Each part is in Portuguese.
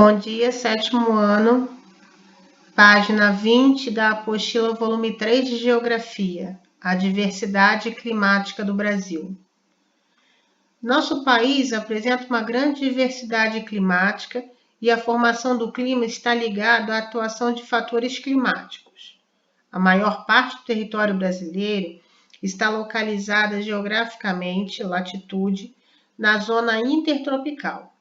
Bom dia, sétimo ano, página 20 da apostila volume 3 de Geografia, a diversidade climática do Brasil. Nosso país apresenta uma grande diversidade climática e a formação do clima está ligada à atuação de fatores climáticos. A maior parte do território brasileiro está localizada geograficamente, latitude, na zona intertropical,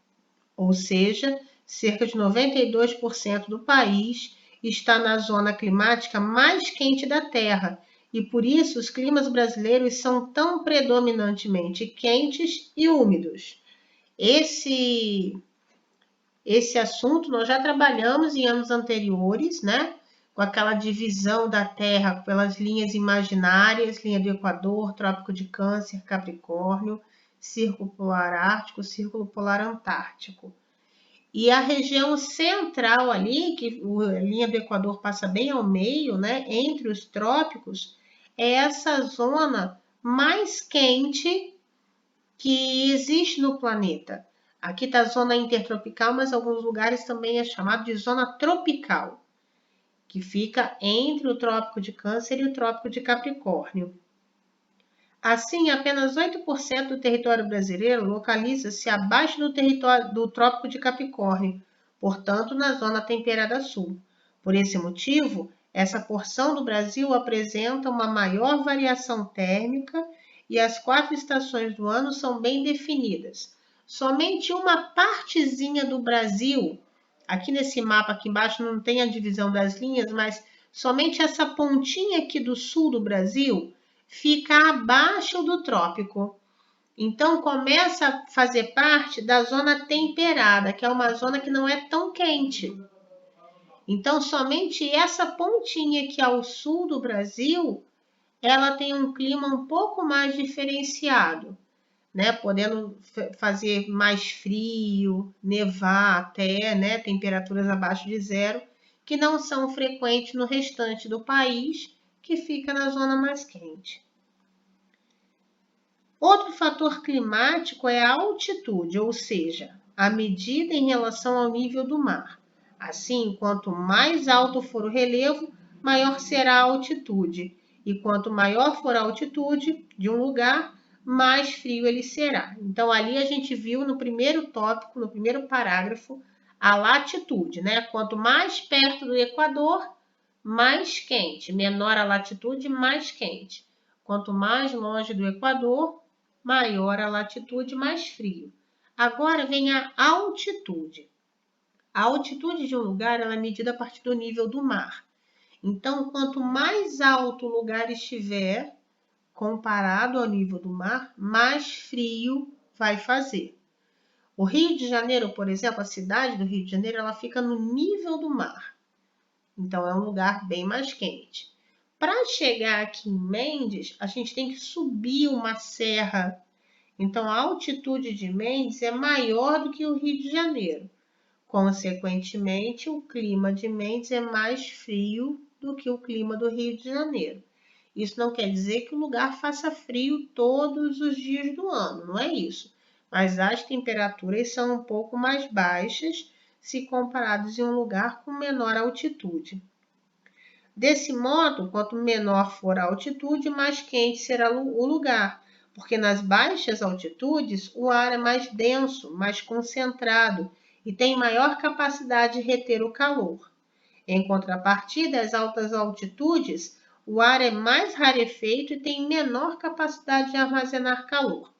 ou seja, cerca de 92% do país está na zona climática mais quente da Terra e por isso os climas brasileiros são tão predominantemente quentes e úmidos. Esse assunto nós já trabalhamos em anos anteriores, né? Com aquela divisão da Terra pelas linhas imaginárias, linha do Equador, Trópico de Câncer, Capricórnio, Círculo Polar Ártico, Círculo Polar Antártico. E a região central ali, que a linha do Equador passa bem ao meio, né, entre os trópicos, é essa zona mais quente que existe no planeta. Aqui está a zona intertropical, mas em alguns lugares também é chamado de zona tropical, que fica entre o Trópico de Câncer e o Trópico de Capricórnio. Assim, apenas 8% do território brasileiro localiza-se abaixo do território do Trópico de Capricórnio, portanto, na zona temperada sul. Por esse motivo, essa porção do Brasil apresenta uma maior variação térmica e as 4 estações do ano são bem definidas. Somente uma partezinha do Brasil, aqui nesse mapa aqui embaixo não tem a divisão das linhas, mas somente essa pontinha aqui do sul do Brasil fica abaixo do trópico. Então, começa a fazer parte da zona temperada, que é uma zona que não é tão quente. Então, somente essa pontinha aqui ao sul do Brasil, ela tem um clima um pouco mais diferenciado, né? Podendo fazer mais frio, nevar até, né? Temperaturas abaixo de zero, que não são frequentes no restante do país, que fica na zona mais quente. Outro fator climático é a altitude, ou seja, a medida em relação ao nível do mar. Assim, quanto mais alto for o relevo, maior será a altitude. E quanto maior for a altitude de um lugar, mais frio ele será. Então, ali a gente viu no primeiro tópico, no primeiro parágrafo, a latitude, né? Quanto mais perto do Equador, mais quente. Menor a latitude, mais quente. Quanto mais longe do Equador, maior a latitude, mais frio. Agora vem a altitude. A altitude de um lugar ela é medida a partir do nível do mar. Então, quanto mais alto o lugar estiver, comparado ao nível do mar, mais frio vai fazer. O Rio de Janeiro, por exemplo, a cidade do Rio de Janeiro, ela fica no nível do mar. Então, é um lugar bem mais quente. Para chegar aqui em Mendes, a gente tem que subir uma serra. Então, a altitude de Mendes é maior do que o Rio de Janeiro. Consequentemente, o clima de Mendes é mais frio do que o clima do Rio de Janeiro. Isso não quer dizer que o lugar faça frio todos os dias do ano, não é isso. Mas as temperaturas são um pouco mais baixas se comparados em um lugar com menor altitude. Desse modo, quanto menor for a altitude, mais quente será o lugar, porque nas baixas altitudes o ar é mais denso, mais concentrado e tem maior capacidade de reter o calor. Em contrapartida, às altas altitudes, o ar é mais rarefeito e tem menor capacidade de armazenar calor.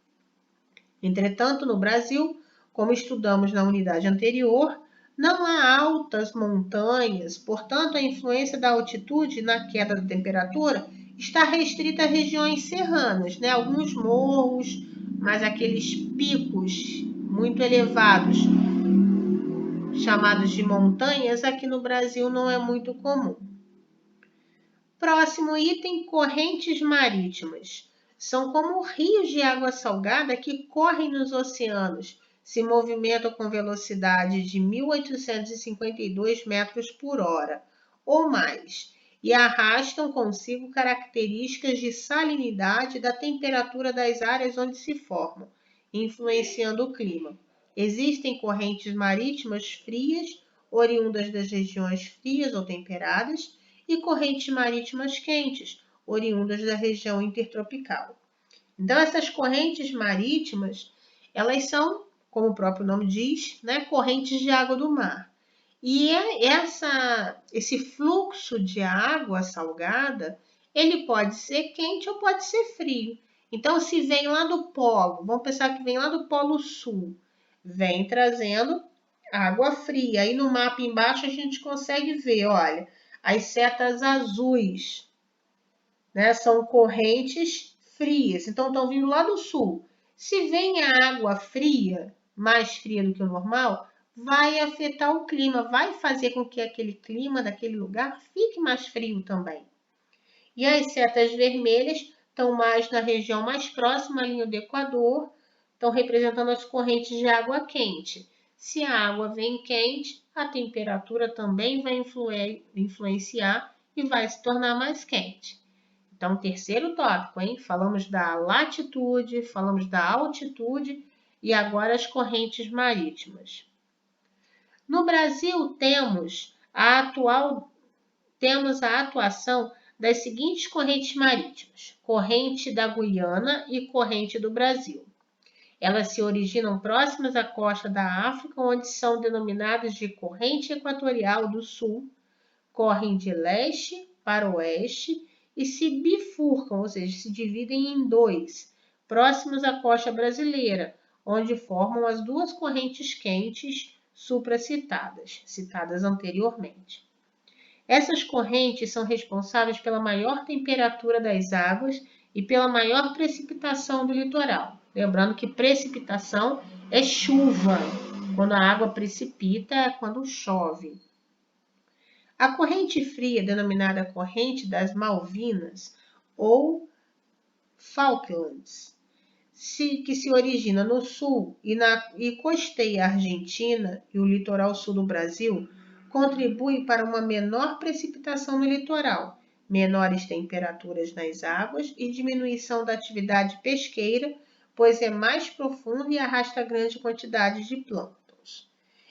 Entretanto, no Brasil, como estudamos na unidade anterior, não há altas montanhas, portanto, a influência da altitude na queda da temperatura está restrita a regiões serranas, né? Alguns morros, mas aqueles picos muito elevados, chamados de montanhas, aqui no Brasil não é muito comum. Próximo item, correntes marítimas. São como rios de água salgada que correm nos oceanos, se movimentam com velocidade de 1.852 metros por hora ou mais e arrastam consigo características de salinidade da temperatura das áreas onde se formam, influenciando o clima. Existem correntes marítimas frias, oriundas das regiões frias ou temperadas, e correntes marítimas quentes, oriundas da região intertropical. Então, essas correntes marítimas, elas são, como o próprio nome diz, né, correntes de água do mar. E esse fluxo de água salgada, ele pode ser quente ou pode ser frio. Então, se vem lá do polo, vamos pensar que vem lá do Polo Sul, vem trazendo água fria. Aí no mapa embaixo a gente consegue ver, olha, as setas azuis, né, são correntes frias. Então, estão vindo lá do sul. Se vem a água fria, mais fria do que o normal, vai afetar o clima, vai fazer com que aquele clima daquele lugar fique mais frio também. E as setas vermelhas estão mais na região mais próxima à linha do Equador, estão representando as correntes de água quente. Se a água vem quente, a temperatura também vai influenciar e vai se tornar mais quente. Então, terceiro tópico, hein? Falamos da latitude, falamos da altitude e agora as correntes marítimas. No Brasil, temos a atuação das seguintes correntes marítimas: corrente da Guiana e corrente do Brasil. Elas se originam próximas à costa da África, onde são denominadas de corrente equatorial do sul, correm de leste para oeste e se bifurcam, ou seja, se dividem em dois, próximos à costa brasileira, onde formam as duas correntes quentes supracitadas, citadas anteriormente. Essas correntes são responsáveis pela maior temperatura das águas e pela maior precipitação do litoral. Lembrando que precipitação é chuva. Quando a água precipita é quando chove. A corrente fria, denominada corrente das Malvinas ou Falklands, que se origina no sul e costeia a Argentina e o litoral sul do Brasil, contribui para uma menor precipitação no litoral, menores temperaturas nas águas e diminuição da atividade pesqueira, pois é mais profundo e arrasta grande quantidade de plânctons.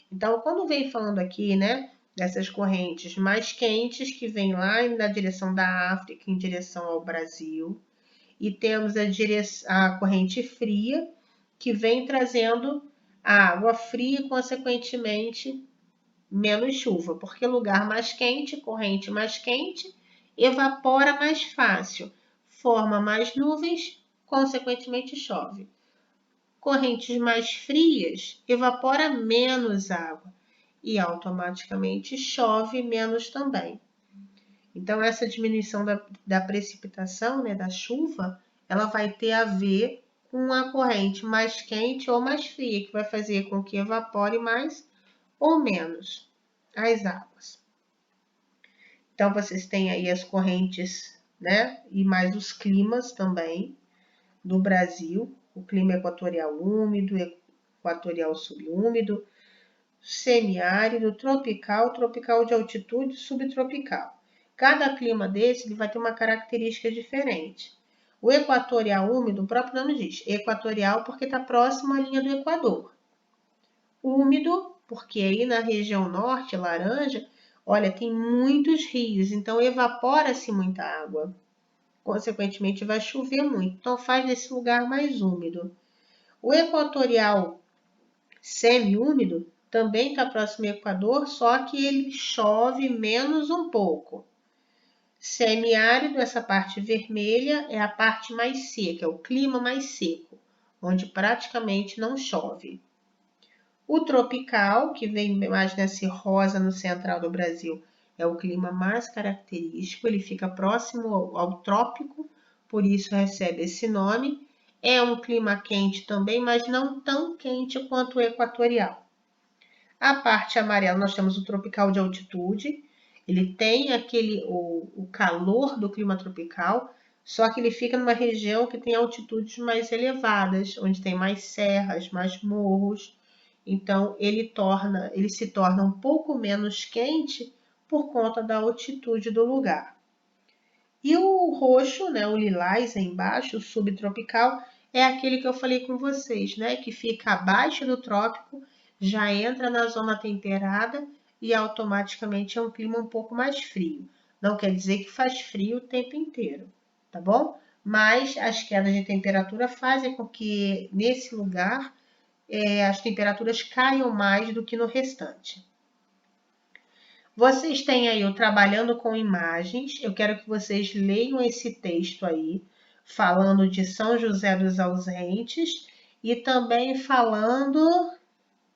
Então, quando vem falando aqui, né, dessas correntes mais quentes que vêm lá na direção da África, em direção ao Brasil, e temos a corrente fria, que vem trazendo a água fria e, consequentemente, menos chuva, porque lugar mais quente, corrente mais quente, evapora mais fácil, forma mais nuvens, consequentemente chove. Correntes mais frias, evapora menos água e automaticamente chove menos também. Então, essa diminuição da precipitação, né, da chuva, ela vai ter a ver com a corrente mais quente ou mais fria, que vai fazer com que evapore mais ou menos as águas. Então, vocês têm aí as correntes, né, e mais os climas também do Brasil, o clima equatorial úmido, equatorial subúmido, semiárido, tropical, tropical de altitude, subtropical. Cada clima desse ele vai ter uma característica diferente. O equatorial úmido, o próprio nome diz, equatorial porque está próximo à linha do Equador. Úmido, porque aí na região norte, laranja, olha, tem muitos rios, então evapora-se muita água. Consequentemente, vai chover muito. Então, faz desse lugar mais úmido. O equatorial semi-úmido também está próximo ao Equador, só que ele chove menos um pouco. Semiárido, essa parte vermelha, é a parte mais seca, é o clima mais seco, onde praticamente não chove. O tropical, que vem mais nesse rosa no central do Brasil, é o clima mais característico, ele fica próximo ao trópico, por isso recebe esse nome. É um clima quente também, mas não tão quente quanto o equatorial. A parte amarela, nós temos o tropical de altitude, ele tem o calor do clima tropical, só que ele fica numa região que tem altitudes mais elevadas, onde tem mais serras, mais morros. Então, ele se torna um pouco menos quente por conta da altitude do lugar. E o roxo, né, o lilás aí embaixo, o subtropical, é aquele que eu falei com vocês, né? Que fica abaixo do trópico, já entra na zona temperada e automaticamente é um clima um pouco mais frio. Não quer dizer que faz frio o tempo inteiro, tá bom? Mas as quedas de temperatura fazem com que nesse lugar as temperaturas caiam mais do que no restante. Vocês têm aí o Trabalhando com Imagens. Eu quero que vocês leiam esse texto aí, falando de São José dos Ausentes e também falando,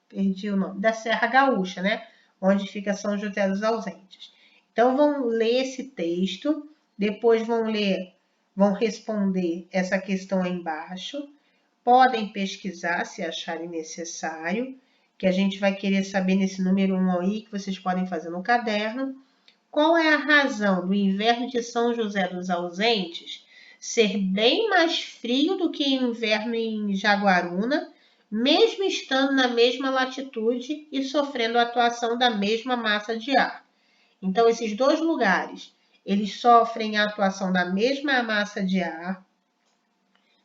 perdi o nome, da Serra Gaúcha, né? Onde fica São José dos Ausentes. Então, vão ler esse texto, depois vão responder essa questão aí embaixo. Podem pesquisar se acharem necessário, que a gente vai querer saber nesse número 1 aí, que vocês podem fazer no caderno. Qual é a razão do inverno de São José dos Ausentes ser bem mais frio do que o inverno em Jaguaruna, mesmo estando na mesma latitude e sofrendo a atuação da mesma massa de ar? Então, esses dois lugares, eles sofrem a atuação da mesma massa de ar,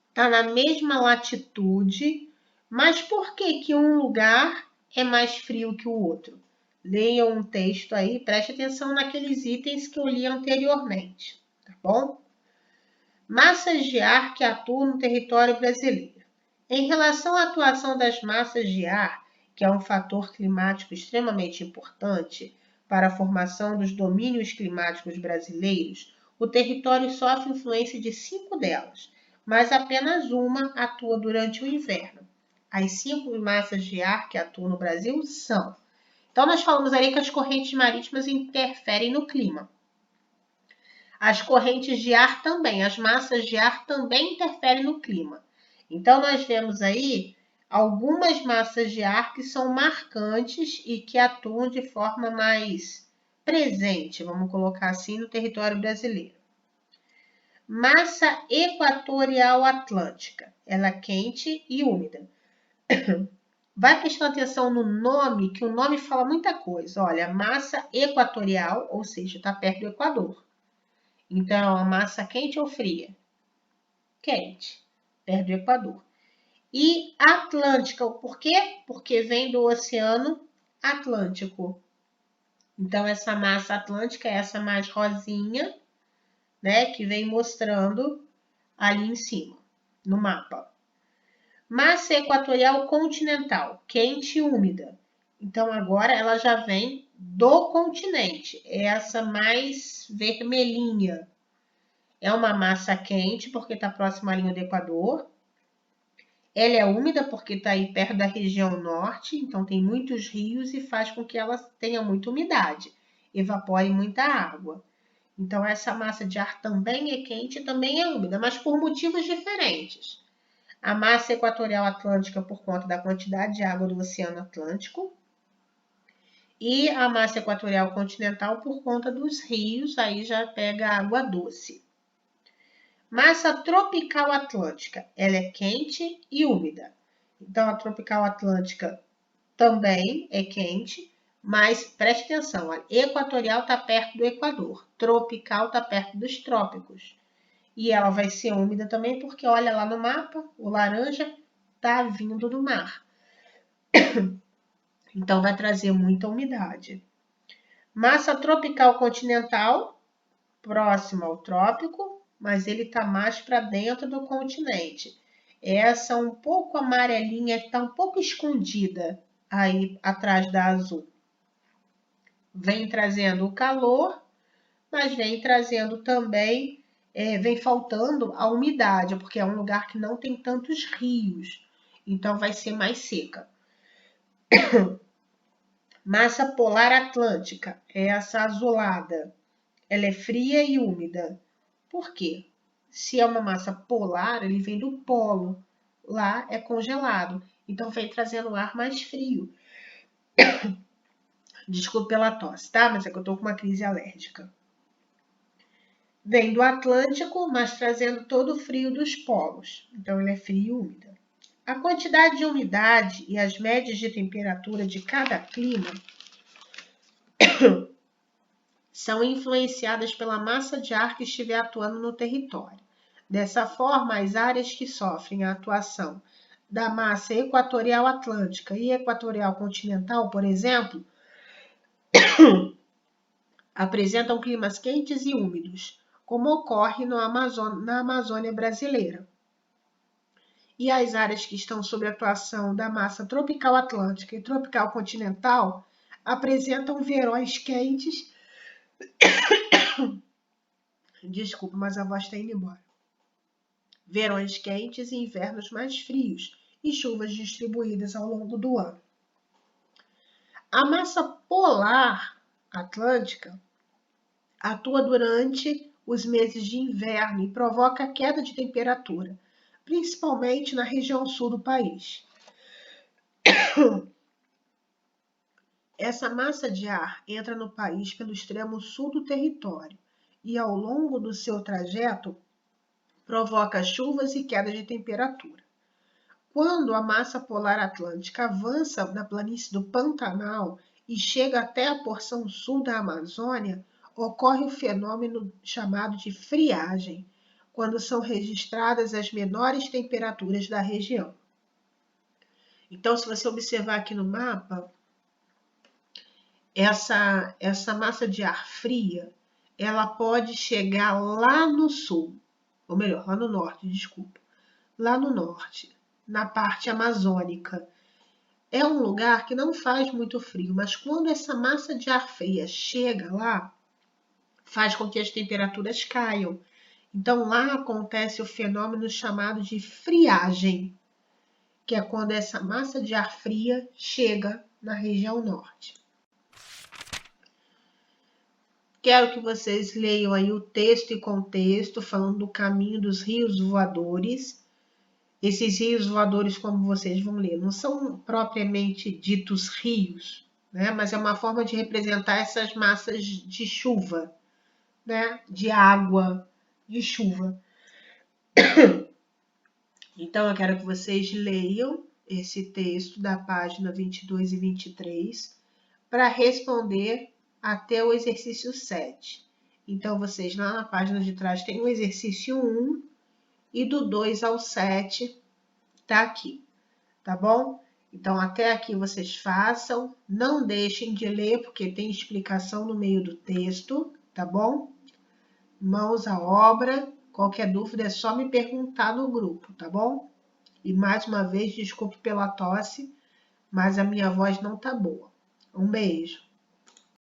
está na mesma latitude, mas por que que um lugar é mais frio que o outro? Leiam um texto aí, preste atenção naqueles itens que eu li anteriormente, tá bom? Massas de ar que atuam no território brasileiro. Em relação à atuação das massas de ar, que é um fator climático extremamente importante para a formação dos domínios climáticos brasileiros, o território sofre influência de 5 delas, mas apenas uma atua durante o inverno. As 5 massas de ar que atuam no Brasil são... Então, nós falamos ali que as correntes marítimas interferem no clima. As correntes de ar também, as massas de ar também interferem no clima. Então, nós vemos aí algumas massas de ar que são marcantes e que atuam de forma mais presente, vamos colocar assim, no território brasileiro. Massa equatorial atlântica, ela é quente e úmida. Vai prestando atenção no nome, que o nome fala muita coisa. Olha, massa equatorial, ou seja, está perto do Equador. Então, a massa quente ou fria? Quente, perto do Equador. E atlântica, por quê? Porque vem do Oceano Atlântico. Então, essa massa atlântica é essa mais rosinha, né, que vem mostrando ali em cima, no mapa. Massa equatorial continental, quente e úmida. Então, agora ela já vem do continente, é essa mais vermelhinha. É uma massa quente, porque está próxima à linha do Equador. Ela é úmida, porque está aí perto da região norte, então tem muitos rios e faz com que ela tenha muita umidade, evapore muita água. Então, essa massa de ar também é quente e também é úmida, mas por motivos diferentes. A massa equatorial atlântica por conta da quantidade de água do Oceano Atlântico e a massa equatorial continental por conta dos rios, aí já pega água doce. Massa tropical atlântica, ela é quente e úmida. Então, a tropical atlântica também é quente, mas preste atenção, a equatorial está perto do Equador, tropical está perto dos trópicos. E ela vai ser úmida também porque, olha lá no mapa, o laranja está vindo do mar. Então, vai trazer muita umidade. Massa tropical continental, próximo ao trópico, mas ele está mais para dentro do continente. Essa um pouco amarelinha, está um pouco escondida aí atrás da azul. Vem trazendo o calor, mas vem trazendo também, vem faltando a umidade, porque é um lugar que não tem tantos rios, então vai ser mais seca. Massa polar atlântica, essa azulada, ela é fria e úmida. Por quê? Se é uma massa polar, ele vem do polo, lá é congelado, então vem trazendo ar mais frio. Desculpe pela tosse, tá? Mas é que eu tô com uma crise alérgica. Vem do Atlântico, mas trazendo todo o frio dos polos. Então, ele é frio e úmida. A quantidade de umidade e as médias de temperatura de cada clima são influenciadas pela massa de ar que estiver atuando no território. Dessa forma, as áreas que sofrem a atuação da massa equatorial atlântica e equatorial continental, por exemplo, apresentam climas quentes e úmidos, como ocorre na Amazônia brasileira. E as áreas que estão sob atuação da massa tropical atlântica e tropical continental apresentam verões quentes. Desculpa, mas a voz está indo embora. Verões quentes e invernos mais frios e chuvas distribuídas ao longo do ano. A massa polar atlântica atua durante os meses de inverno e provoca queda de temperatura, principalmente na região sul do país. Essa massa de ar entra no país pelo extremo sul do território e, ao longo do seu trajeto, provoca chuvas e queda de temperatura. Quando a massa polar atlântica avança na planície do Pantanal e chega até a porção sul da Amazônia, ocorre o fenômeno chamado de friagem, quando são registradas as menores temperaturas da região. Então, se você observar aqui no mapa, essa massa de ar fria, ela pode chegar lá no sul, ou melhor, lá no norte, desculpa, lá no norte, na parte amazônica. É um lugar que não faz muito frio, mas quando essa massa de ar fria chega lá, faz com que as temperaturas caiam. Então, lá acontece o fenômeno chamado de friagem, que é quando essa massa de ar fria chega na região norte. Quero que vocês leiam aí o texto e contexto, falando do caminho dos rios voadores. Esses rios voadores, como vocês vão ler, não são propriamente ditos rios, né? Mas é uma forma de representar essas massas de chuva, né? De água, de chuva. Então, eu quero que vocês leiam esse texto da página 22 e 23 para responder até o exercício 7. Então, vocês lá na página de trás tem o exercício 1 e do 2 ao 7 tá aqui, tá bom? Então, até aqui vocês façam, não deixem de ler, porque tem explicação no meio do texto, tá bom? Mãos à obra, qualquer dúvida é só me perguntar no grupo, tá bom? E mais uma vez, desculpe pela tosse, mas a minha voz não tá boa. Um beijo.